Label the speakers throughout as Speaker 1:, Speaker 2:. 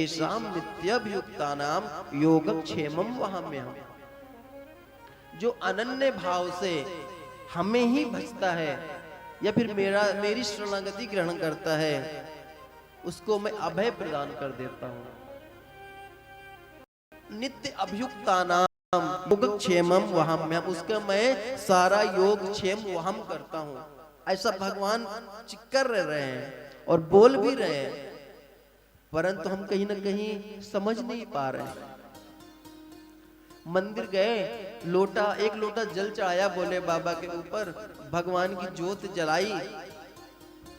Speaker 1: तेषां नित्यभियुक्तानां योगक्षेमं वहाम्यहम्। जो अनन्य भाव से हमें ही भजता है या फिर मेरी शरणागति ग्रहण करता है, उसको मैं अभय प्रदान कर देता हूं। नित्य अभियुक्तानां योगक्षेमम वहाम्यहम्, उसका मैं सारा योगक्षेम वहम करता हूं। ऐसा भगवान कर रहे हैं और बोल भी रहे हैं, परंतु हम कहीं ना कहीं समझ नहीं पा रहे हैं। मंदिर गए, एक लोटा जल चढ़ाया भोले बाबा के ऊपर, भगवान की ज्योत जलाई,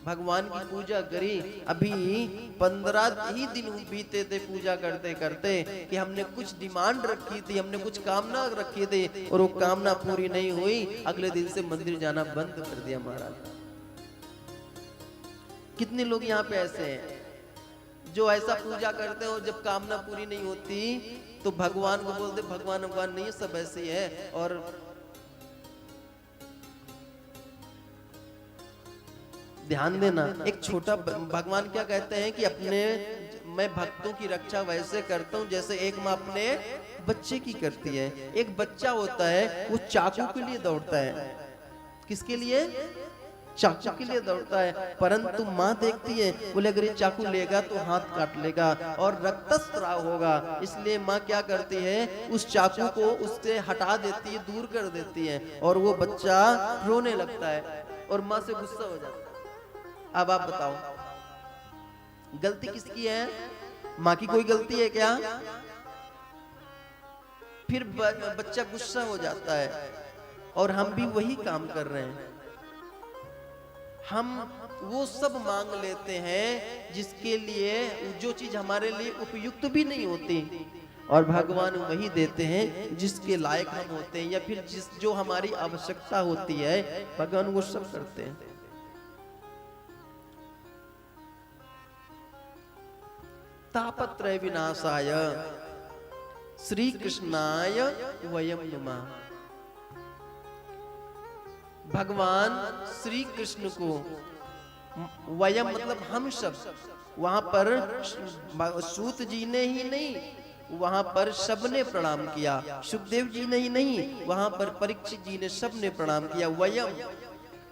Speaker 1: भगवान की पूजा करी। अभी 15 ही दिन बीते थे पूजा करते करते कि हमने कुछ डिमांड रखी थी, हमने कुछ कामना रखी थी और वो कामना पूरी नहीं हुई। अगले दिन से मंदिर जाना बंद कर दिया महाराज। कितने लोग यहाँ पे ऐसे हैं जो ऐसा पूजा करते हैं और जब कामना पूरी नहीं होती तो भगवान को बोलते भगवान भगवान नहीं, सब ऐसे ही है। और ध्यान देना, एक छोटा भगवान क्या कहते हैं कि मैं भक्तों की रक्षा वैसे करता हूं जैसे एक माँ अपने बच्चे की करती है। एक बच्चा होता है वो चाकू के लिए दौड़ता है, किसके लिए? चाकू के लिए दौड़ता है, परंतु माँ देखती है, बोले अगर ये चाकू लेगा तो हाथ काट लेगा और रक्तस्राव होगा। इसलिए माँ क्या करती है, उस चाकू को उससे हटा देती है, दूर कर देती है और वो बच्चा रोने लगता है और माँ से गुस्सा हो जाता है। अब आप बताओ गलती किसकी है? माँ की कोई गलती है क्या? फिर बच्चा गुस्सा हो जाता है और हम भी वही काम कर रहे हैं। हम वो सब मांग लेते हैं जिसके लिए, जो चीज हमारे लिए उपयुक्त भी नहीं होती, और भगवान वही देते हैं जिसके लायक हम होते हैं या फिर जो हमारी आवश्यकता होती है, भगवान वो सब करते हैं। तापत्रय विनाशाय श्री कृष्णाय वयम नमः। भगवान श्री कृष्ण को, वयम मतलब हम सब, वहां पर सूत जी ने ही नहीं, वहां पर सबने प्रणाम किया। सुखदेव जी ने ही नहीं, वहां पर परीक्षित जी ने सबने प्रणाम किया। वयम,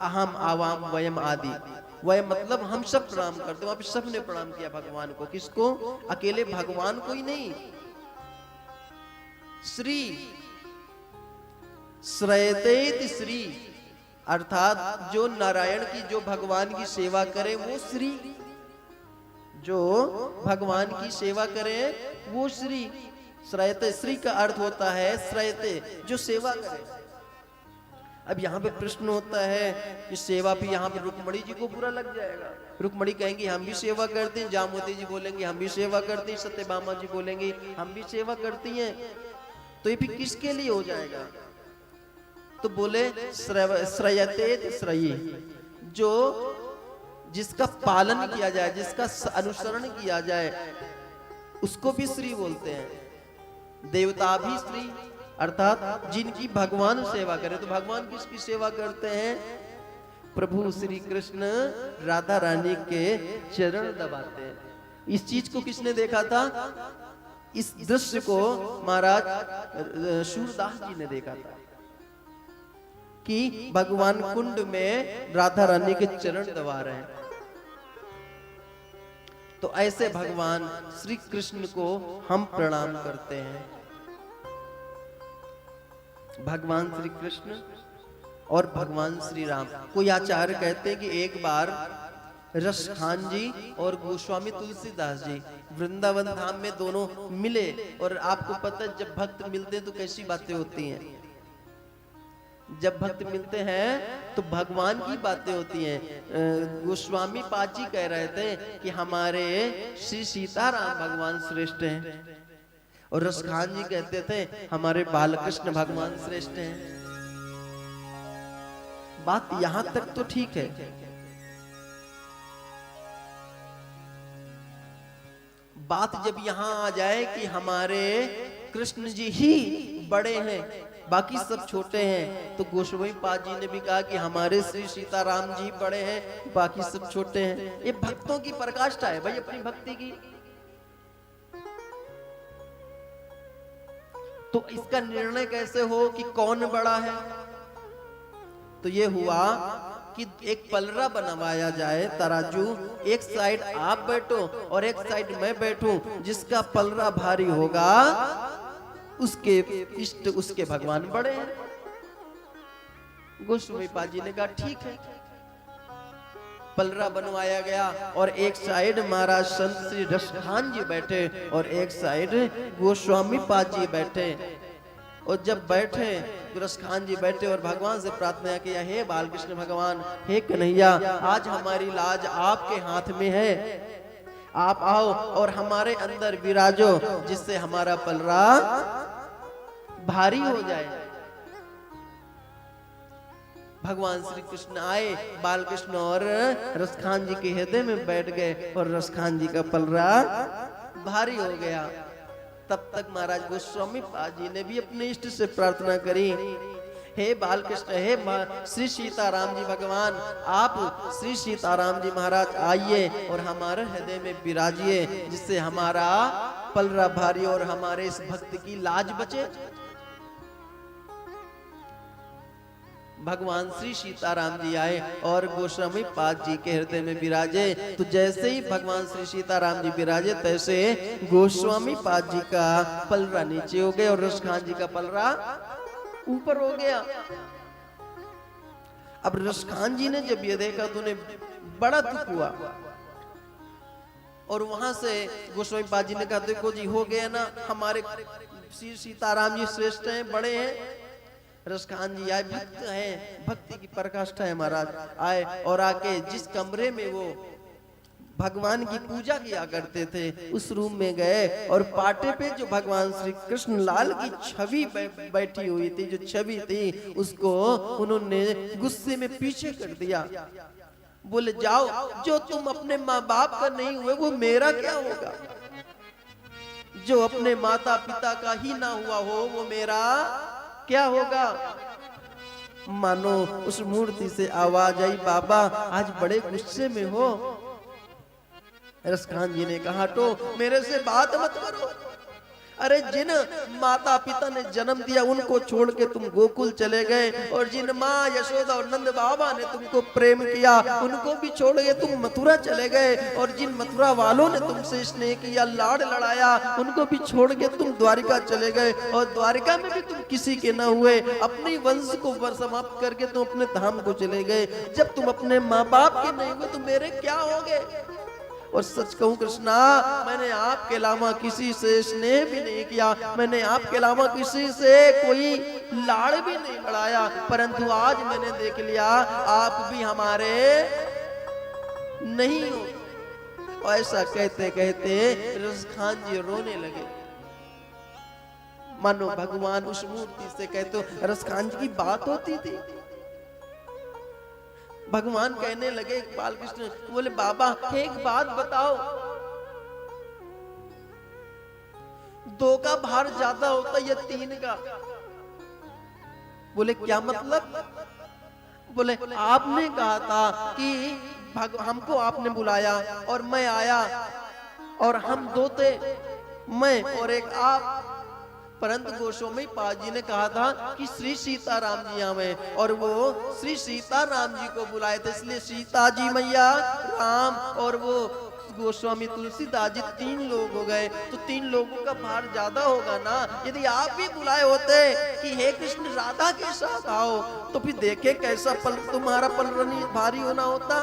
Speaker 1: अहम, आवाम, वयम आदि। वयम मतलब हम सब प्रणाम करते, वहां पर सबने प्रणाम किया भगवान को। किसको? अकेले भगवान को ही नहीं। श्री श्रयते श्री, अर्थात जो नारायण की, जो भगवान की सेवा करे वो श्री, जो भगवान की सेवा करे वो श्री। श्रयते, श्री का अर्थ होता है श्रयते, जो सेवा करे। अब यहाँ पे प्रश्न होता है कि सेवा भी यहाँ पे रुक्मणी जी को बुरा लग जाएगा। रुक्मणी कहेंगी हम भी सेवा करते हैं, जामवती जी बोलेंगे हम भी सेवा करते हैं, सत्यभामा जी बोलेंगे हम भी सेवा करती हैं, तो ये भी किसके लिए हो जाएगा? तो बोले श्रयते श्रयी, जो जिसका पालन किया जाए, जिसका अनुसरण किया जाए, उसको भी श्री बोलते हैं। देवता भी श्री, अर्थात जिनकी भगवान सेवा करे। तो भगवान किसकी सेवा करते हैं? प्रभु श्री कृष्ण राधा रानी के चरण दबाते हैं। इस चीज को किसने देखा था? इस दृश्य को महाराज सूरदास जी ने देखा था कि भगवान कुंड में राधा रानी के चरण दबा रहे हैं। तो ऐसे भगवान श्री कृष्ण को हम प्रणाम करते हैं। भगवान श्री कृष्ण और भगवान श्री राम। कोई आचार्य कहते हैं कि एक बार रसखान जी और गोस्वामी तुलसीदास जी वृंदावन धाम में दोनों मिले, और आपको पता है जब भक्त मिलते हैं तो कैसी बातें होती हैं। जब भक्त मिलते हैं तो भगवान की बातें होती हैं। गोस्वामी पाची कह रहे थे कि हमारे श्री सीताराम भगवान श्रेष्ठ हैं, और रसखान जी कहते थे हमारे बालकृष्ण भगवान श्रेष्ठ हैं। बात यहां तक तो ठीक है, बात जब यहां आ जाए कि हमारे कृष्ण जी ही बड़े हैं, बाकी सब छोटे हैं, तो गोस्वामी पाद जी ने भी कहा कि हमारे श्री सीताराम जी बड़े हैं, बाकी सब छोटे हैं। ये भक्तों की पराकाष्ठा है भाई, अपनी भक्ति की। तो इसका निर्णय कैसे हो कि कौन बड़ा है? तो ये हुआ कि एक पलरा बनवाया जाए, तराजू, एक साइड आप बैठो और एक साइड मैं बैठूं। जिसका पलरा भारी होगा उसके इष्ट, उसके भगवान बड़े हैं। गोस्वामी पाद जी ने कहा ठीक है। पलरा बनवाया गया और एक साइड महाराज संत श्री रसखान जी बैठे और एक साइड गोस्वामी पाद जी बैठे। और जब बैठे तो रसखान जी बैठे और भगवान से प्रार्थना किया, हे बालकृष्ण भगवान, हे कन्हैया, आज हमारी लाज आपके हाथ में है। आप आओ और हमारे अंदर विराजो, जिससे हमारा पलरा भारी हो जाए। भगवान श्री कृष्ण आए, बालकृष्ण और रसखान जी के हृदय में बैठ गए और रसखान जी का पलरा भारी हो गया। तब तक महाराज गोस्वामी पाद जी ने भी अपने इष्ट से प्रार्थना करी, हे बालकृष्ण, हे श्री सीताराम जी भगवान, आप श्री सीताराम जी महाराज आइए और हमारे हृदय में विराजिए, जिससे हमारा पलरा भारी और हमारे इस भक्त की लाज बचे। भगवान श्री सीताराम जी आए और गोस्वामी पाद जी के हृदय में विराजे। तो जैसे ही भगवान श्री सीताराम जी विराजे, तैसे गोस्वामी पाद जी का पलरा नीचे हो गया और रसखान जी का पलरा ऊपर हो गया। अब रसखान जी ने जब ये देखा तो उन्हें बड़ा दुख हुआ और वहां से गोस्वामी पाद जी ने कहा, देखो जी, हो गया ना, हमारे श्री सीताराम जी श्रेष्ठ हैं, बड़े हैं। रसखान जी आए, भक्त हैं, भक्ति की पराकाष्ठा है महाराज, आए और आके जिस कमरे में वो भगवान की पूजा किया करते थे उस रूम में गए और पाटे पे जो भगवान श्री कृष्ण लाल की छवि बैठी हुई थी, जो छवि थी, उसको उन्होंने गुस्से में पीछे कर दिया। बोले, जाओ, जो तुम अपने माँ बाप का नहीं हुए वो मेरा क्या होगा? जो अपने माता पिता का ही ना हुआ हो वो मेरा क्या होगा? मानो उस मूर्ति से आवाज आई, बाबा आज बड़े गुस्से में हो। रसखान जी ने कहा, तो मेरे से बात मत करो। अरे जिन माता पिता ने जन्म दिया उनको छोड़ के तुम गोकुल चले गए, और जिन माँ यशोदा और नंद बाबा ने तुमको प्रेम किया उनको भी छोड़ के तुम मथुरा चले गए, और जिन मथुरा वालों ने तुमसे स्नेह किया, लाड़ लड़ाया, उनको भी छोड़ के तुम द्वारिका चले गए, और द्वारिका में भी तुम किसी के न हुए, अपने वंश को समाप्त करके तुम अपने धाम को चले गए। जब तुम अपने माँ बाप के नहीं हुए तो मेरे क्या होगे? और सच कहूं कृष्णा, मैंने आपके अलावा किसी से स्नेह भी नहीं किया, मैंने आपके अलावा किसी से कोई लाड़ भी नहीं लड़ाया, परंतु आज मैंने देख लिया आप भी हमारे नहीं हो। ऐसा कहते कहते रसखान जी रोने लगे, मानो भगवान उस मूर्ति से कहते रसखान जी की बात होती थी। भगवान कहने लगे, बालकृष्ण बोले, बाबा एक बात बताओ, 2 का भार ज्यादा होता या 3 का? बोले क्या मतलब? बोले आपने कहा था कि हमको आपने बुलाया और मैं आया और हम 2 थे, मैं और एक आप, परंतु गोस्वामी पाद जी ने कहा था कि श्री सीताराम जी आवे और वो श्री सीताराम जी को बुलाए थे, इसलिए सीता जी मैया राम और वो गोस्वामी तुलसीदास जी 3 लोग हो गए, तो 3 लोगों का भार ज्यादा होगा ना। यदि आप भी बुलाए होते कि हे कृष्ण राधा के साथ आओ, तो फिर देखे कैसा तुम्हारा पलरनी भारी होना होता।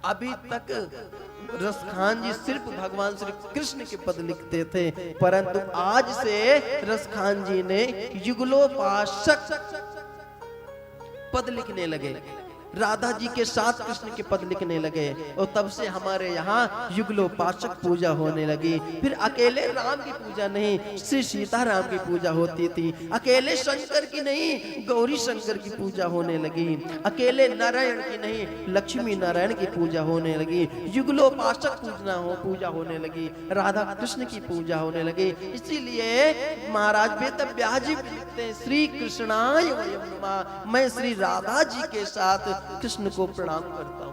Speaker 1: अभी तक रसखान जी सिर्फ भगवान श्री कृष्ण के पद लिखते थे, परंतु आज से रसखान जी ने युगलोपासक पद लिखने लगे, राधा जी के साथ कृष्ण के पद लिखने लगे, और तब से हमारे यहाँ युगलोपासक पूजा होने लगी। फिर अकेले राम की पूजा नहीं, श्री सीताराम की पूजा होती थी। अकेले शंकर की नहीं, गौरी शंकर की पूजा होने लगी। अकेले नारायण की नहीं, लक्ष्मी नारायण की पूजा होने लगी। युगलोपासक पूजा होने लगी, राधा कृष्ण की पूजा होने लगी। इसीलिए महाराज वेदव्यास जी लिखते हैं, श्री कृष्णाय वयं नमः, मैं श्री राधा जी के साथ कृष्ण को प्रणाम करता